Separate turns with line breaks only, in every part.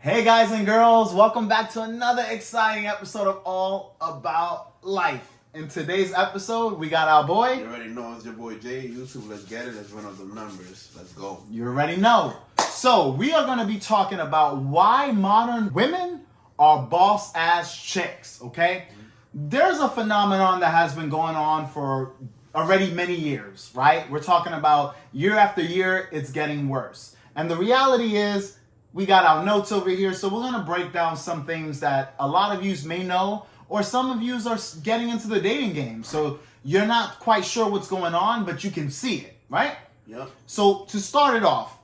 Hey guys and girls, welcome back to another exciting episode of All About Life. In today's episode, we got our boy.
You already know it's your boy Jay. YouTube, let's get it. Let's run up the numbers. Let's go.
You already know. So we are going to be talking about why modern women are boss-ass chicks, okay? There's a phenomenon that has been going on for already many years, right? We're talking about year after year, it's getting worse. And the reality is, we got our notes over here, so we're going to break down some things that a lot of yous may know, or some of yous are getting into the dating game. So you're not quite sure what's going on, but you can see it, right?
Yep.
So to start it off,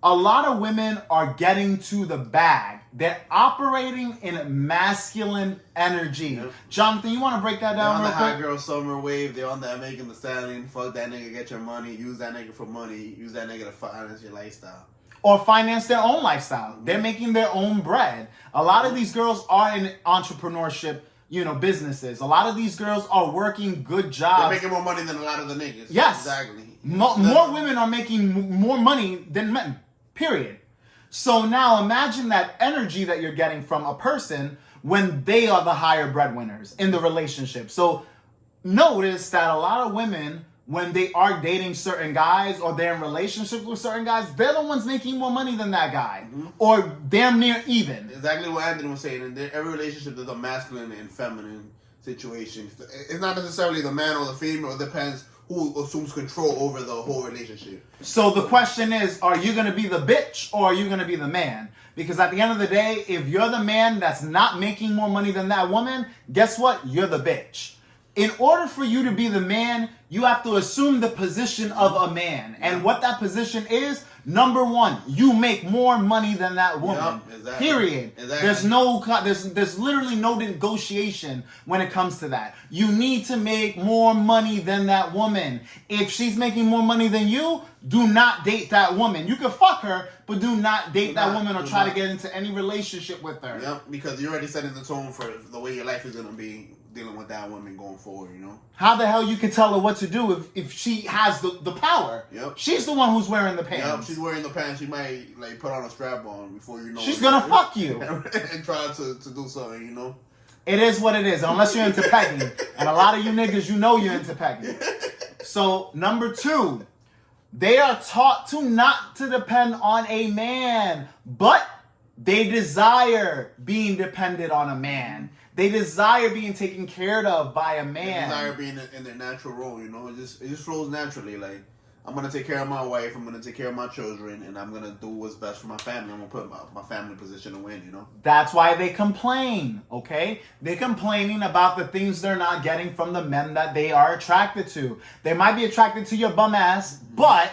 a lot of women are getting to the bag. They're operating in masculine energy.
Yep.
Jonathan, you want to break that
They're
down
on
real
the
quick?
hot girl summer wave. They're on that Megan Thee Stallion. Fuck that nigga, get your money. Use that nigga for money. Use that nigga to finance your lifestyle.
Or finance their own lifestyle. They're making their own bread. A lot of these girls are in entrepreneurship, businesses. A lot of these girls are working good jobs.
They're making more money than a lot of the niggas.
Yes.
Exactly.
More women are making more money than men, period. So now imagine that energy that you're getting from a person when they are the higher breadwinners in the relationship. So notice that a lot of women, when they are dating certain guys or they're in relationships with certain guys, they're the ones making more money than that guy. Or damn near even.
Exactly what Anthony was saying. In every relationship, there's a masculine and feminine situation. It's not necessarily the man or the female. It depends who assumes control over the whole relationship.
So the question is, are you going to be the bitch or are you going to be the man? Because at the end of the day, if you're the man that's not making more money than that woman, guess what? You're the bitch. In order for you to be the man, you have to assume the position of a man. And what that position is, number one, you make more money than that woman.
Yep, exactly.
Period.
Exactly.
There's literally no negotiation when it comes to that. You need to make more money than that woman. If she's making more money than you, do not date that woman. You can fuck her, but do not date that woman or try to get into any relationship with her.
Yep, because you're already setting the tone for the way your life is going to be dealing with that woman going forward,
How the hell you can tell her what to do if she has the power?
Yep.
She's the one who's wearing the pants.
Yep, she's wearing the pants. She might put on a strap on before you know.
She's gonna fuck you
and try to do something,
It is what it is, unless you're into pegging. And a lot of you niggas, you're into pegging. So, number two, they are taught to not to depend on a man, but they desire being dependent on a man. They desire being taken care of by a man.
They desire being in their natural role, It just flows naturally. Like, I'm gonna take care of my wife, I'm gonna take care of my children, and I'm gonna do what's best for my family. I'm gonna put my family in position to win,
That's why they complain, okay? They're complaining about the things they're not getting from the men that they are attracted to. They might be attracted to your bum ass, but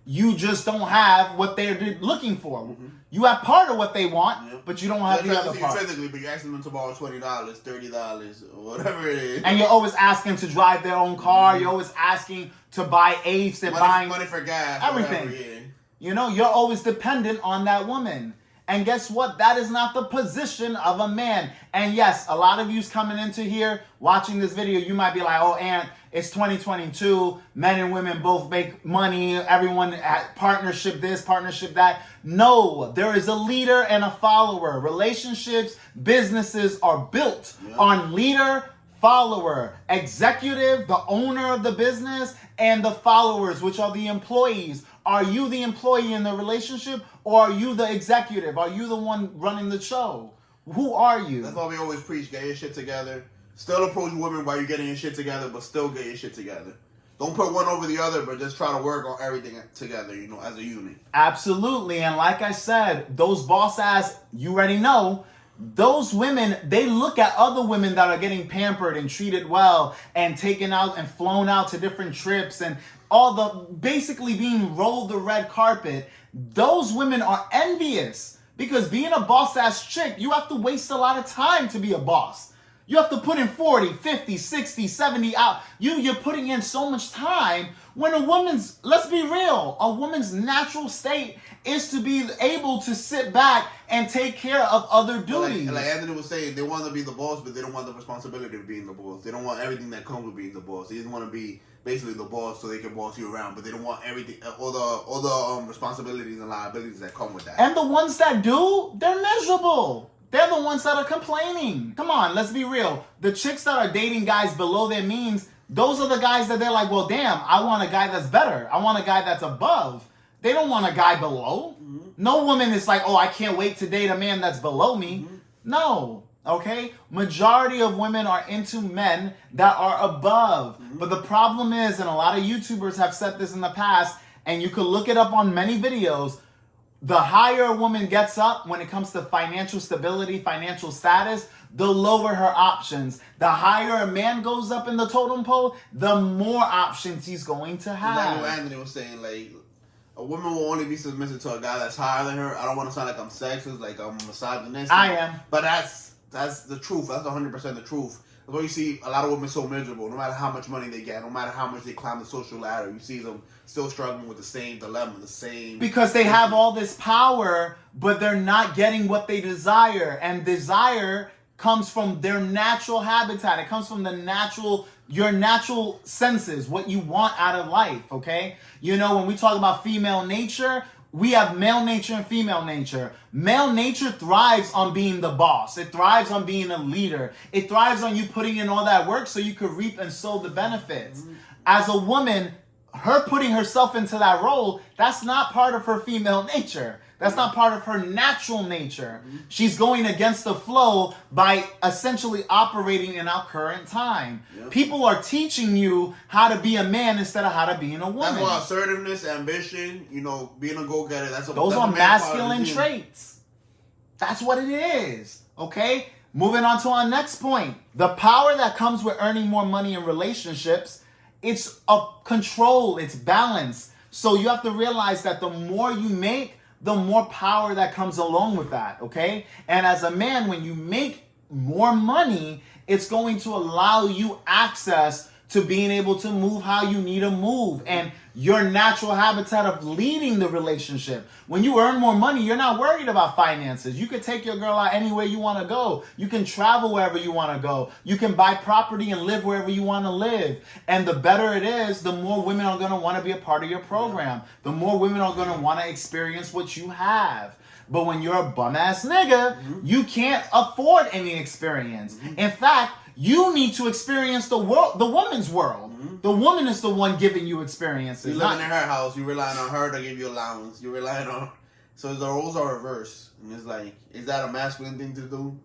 you just don't have what they're looking for. You have part of what they want, but you don't have the other part.
Physically, but you're asking them to borrow $20, $30, or whatever it is.
And you're always asking to drive their own car. You're always asking to buy apes and buying
money for gas,
everything.
Whatever,
You're always dependent on that woman. And guess what? That is not the position of a man. And yes, a lot of yous coming into here, watching this video, you might be like, oh, Ant, it's 2022. Men and women both make money. Everyone at partnership this, partnership that. No, there is a leader and a follower. Relationships, businesses are built on leader, follower, executive, the owner of the business, and the followers, which are the employees. Are you the employee in the relationship, or are you the executive? Are you the one running the show? Who are you?
That's why we always preach, get your shit together. Still approach women while you're getting your shit together, but still get your shit together. Don't put one over the other, but just try to work on everything together, as a unit.
Absolutely. And like I said, those boss ass, you already know, those women, they look at other women that are getting pampered and treated well and taken out and flown out to different trips and all the basically being rolled the red carpet. Those women are envious because being a boss ass chick, you have to waste a lot of time to be a boss. You have to put in 40, 50, 60, 70 out. You're putting in so much time when a woman's, let's be real, a woman's natural state is to be able to sit back and take care of other duties.
Like Anthony was saying, they want to be the boss, but they don't want the responsibility of being the boss. They don't want everything that comes with being the boss. They just want to be basically the boss so they can boss you around, but they don't want everything, all the responsibilities and liabilities that come with that.
And the ones that do, they're miserable. They're the ones that are complaining. Come on, let's be real. The chicks that are dating guys below their means, those are the guys that they're like, well, damn, I want a guy that's better. I want a guy that's above. They don't want a guy below. Mm-hmm. No woman is like, oh, I can't wait to date a man that's below me. Mm-hmm. No, okay? Majority of women are into men that are above. Mm-hmm. But the problem is, and a lot of YouTubers have said this in the past, and you could look it up on many videos, the higher a woman gets up when it comes to financial stability, financial status, the lower her options. The higher a man goes up in the totem pole, the more options he's going to have.
Like what Anthony was saying, like, a woman will only be submissive to a guy that's higher than her. I don't want to sound like I'm sexist, like I'm misogynistic.
I am.
But that's the truth. That's 100% the truth. That's why you see a lot of women so miserable, no matter how much money they get, no matter how much they climb the social ladder. You see them still struggling with the same dilemma, the same... Because
they have all this power, but they're not getting what they desire. And desire comes from their natural habitat. It comes from your natural senses, what you want out of life, okay? You know, when we talk about female nature, we have male nature and female nature. Male nature thrives on being the boss. It thrives on being a leader. It thrives on you putting in all that work so you could reap and sow the benefits. Mm-hmm. As a woman, her putting herself into that role, that's not part of her female nature. That's not part of her natural nature. Mm-hmm. She's going against the flow by essentially operating in our current time. Yep. People are teaching you how to be a man instead of how to be a woman.
That's why assertiveness, ambition, you know, being a go-getter,
those are masculine traits. That's what it is. Okay? Moving on to our next point. The power that comes with earning more money in relationships, it's a control, it's balance. So you have to realize that the more you make, the more power that comes along with that, okay? And as a man, when you make more money, it's going to allow you access to being able to move how you need to move and your natural habitat of leading the relationship. When you earn more money, you're not worried about finances. You can take your girl out anywhere you want to go. You can travel wherever you want to go. You can buy property and live wherever you want to live. And the better it is, the more women are going to want to be a part of your program. The more women are going to want to experience what you have. But when you're a bum-ass nigga, you can't afford any experience. In fact, you need to experience the world, the woman's world. Mm-hmm. The woman is the one giving you experiences.
You're living in her house. You're relying on her to give you allowance. You're relying on... So the roles are reversed. And it's like, is that a masculine thing to do?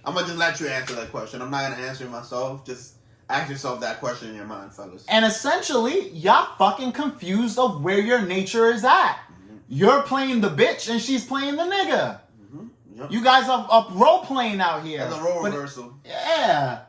I'm going to just let you answer that question. I'm not going to answer it myself. Just ask yourself that question in your mind, fellas.
And essentially, y'all fucking confused of where your nature is at. Mm-hmm. You're playing the bitch and she's playing the nigga. Mm-hmm. Yep. You guys are role-playing out here.
That's a role reversal.
Yeah.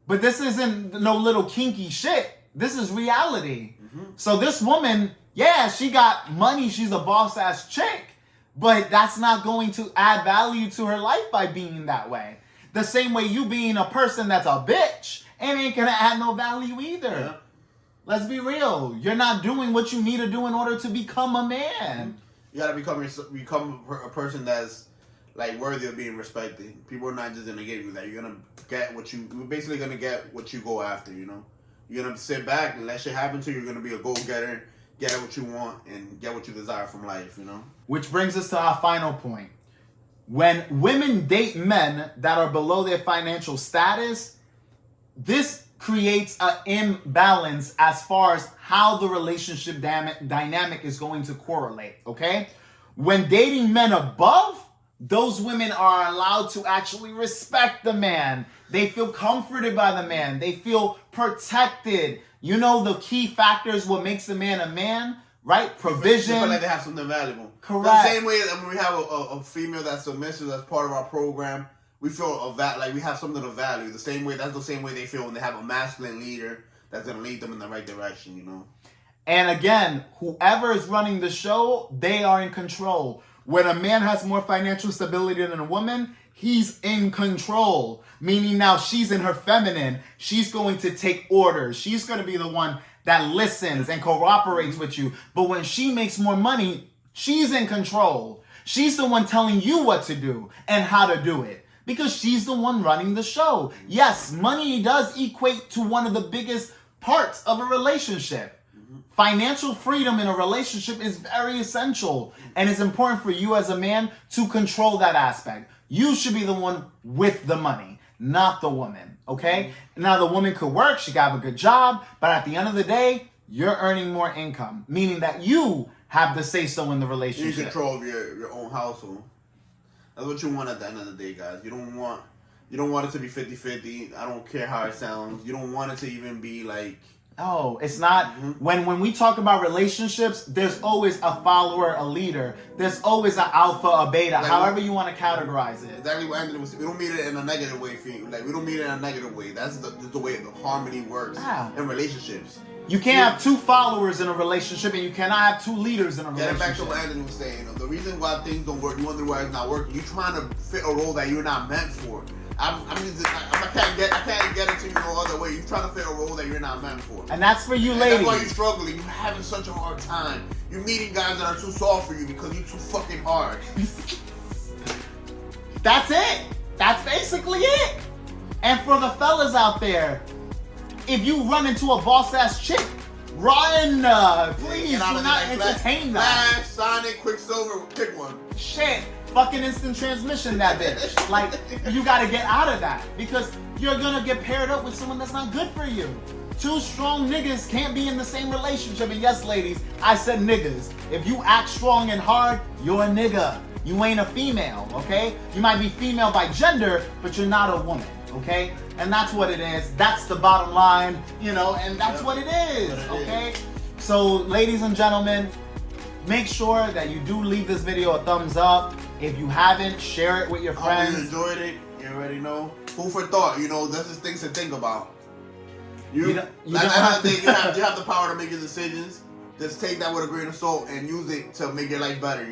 But this isn't no little kinky shit. This is reality. Mm-hmm. So this woman, yeah, she got money. She's a boss-ass chick. But that's not going to add value to her life by being that way. The same way you being a person that's a bitch, it ain't going to add no value either. Yeah. Let's be real. You're not doing what you need to do in order to become a man.
You got to become a person that's like worthy of being respected. People are not just gonna give you that. You're basically gonna get what you go after, you know? You're gonna sit back and let shit happen to you. You're gonna be a go-getter, get what you want, and get what you desire from life, you know?
Which brings us to our final point. When women date men that are below their financial status, this creates an imbalance as far as how the relationship dynamic is going to correlate, okay? When dating men above, those women are allowed to actually respect the man. They feel comforted by the man. They feel protected. You know the key factors, what makes a man, right? Provision.
They feel like they have something valuable.
Correct.
The same way that when we have a female that's submissive, that's part of our program, we feel like we have something of value. That's the same way they feel when they have a masculine leader that's going to lead them in the right direction, you know?
And again, whoever is running the show, they are in control. When a man has more financial stability than a woman, he's in control. Meaning now she's in her feminine. She's going to take orders. She's going to be the one that listens and cooperates with you. But when she makes more money, she's in control. She's the one telling you what to do and how to do it. Because she's the one running the show. Yes, money does equate to one of the biggest parts of a relationship. Financial freedom in a relationship is very essential. And it's important for you as a man to control that aspect. You should be the one with the money, not the woman. Okay? Now, the woman could work. She could have a good job. But at the end of the day, you're earning more income. Meaning that you have the say-so in the relationship.
You're in control of your own household. That's what you want at the end of the day, guys. You don't want it to be 50-50. I don't care how it sounds. You don't want it to even be like...
Oh, it's not. When we talk about relationships, there's always a follower, a leader. There's always an alpha, a beta, however you want to categorize it.
Exactly what Anthony was saying. We don't mean it in a negative way for you. Like, we don't mean it in a negative way. That's the way the harmony works in relationships.
You can't have two followers in a relationship, and you cannot have two leaders in a relationship.
Getting back to what Anthony was saying, the reason why things don't work, you wonder why it's not working. You're trying to fit a role that you're not meant for. I can't get it to you no other way. You're trying to fit a role that you're not meant for.
And that's for you, ladies.
That's why you're struggling. You're having such a hard time. You're meeting guys that are too soft for you because you're too fucking hard.
That's it. That's basically it. And for the fellas out there, if you run into a boss-ass chick, run. Please do not entertain that.
Flash, Sonic, Quicksilver, pick one.
Shit. Fucking instant transmission, that bitch. Like, you gotta get out of that. Because you're gonna get paired up with someone that's not good for you. Two strong niggas can't be in the same relationship. And yes, ladies, I said niggas. If you act strong and hard, you're a nigga. You ain't a female, okay? You might be female by gender, but you're not a woman, okay? And that's what it is. That's the bottom line, and that's what it is, okay? So, ladies and gentlemen, make sure that you do leave this video a thumbs up. If you haven't, share it with your friends.
If you enjoyed it, you already know. Food for thought, this is things to think about. You have the power to make your decisions. Just take that with a grain of salt and use it to make your life better,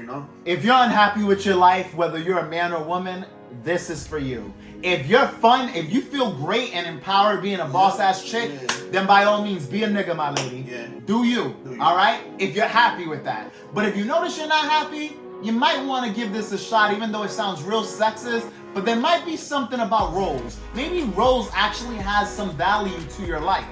If you're unhappy with your life, whether you're a man or woman, this is for you. If you're fun, if you feel great and empowered being a boss-ass chick, then by all means, be a nigga, my lady.
Yeah.
Do you, all right? If you're happy with that. But if you notice you're not happy, you might want to give this a shot, even though it sounds real sexist, but there might be something about roles. Maybe roles actually has some value to your life,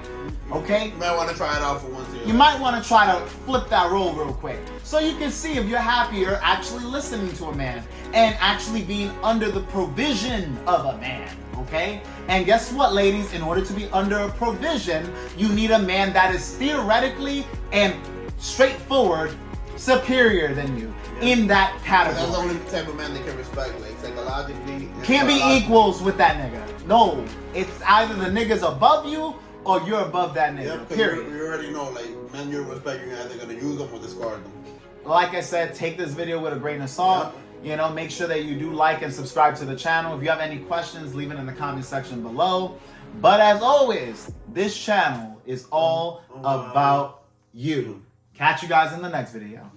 okay?
You might want to try it out for once.
You might want to try to flip that role real quick. So you can see if you're happier actually listening to a man and actually being under the provision of a man, okay? And guess what, ladies? In order to be under a provision, you need a man that is theoretically and straightforward superior than you in that category.
That's the only type of man they can respect, like psychologically.
Can't be equals with that nigga. No, it's either the nigga's above you or you're above that nigga. Period.
You already know, like, men you respect, you're either gonna use them or discard them.
Like I said, take this video with a grain of salt. Make sure that you do like and subscribe to the channel. If you have any questions, leave it in the comment section below. But as always, this channel is all about you. Catch you guys in the next video.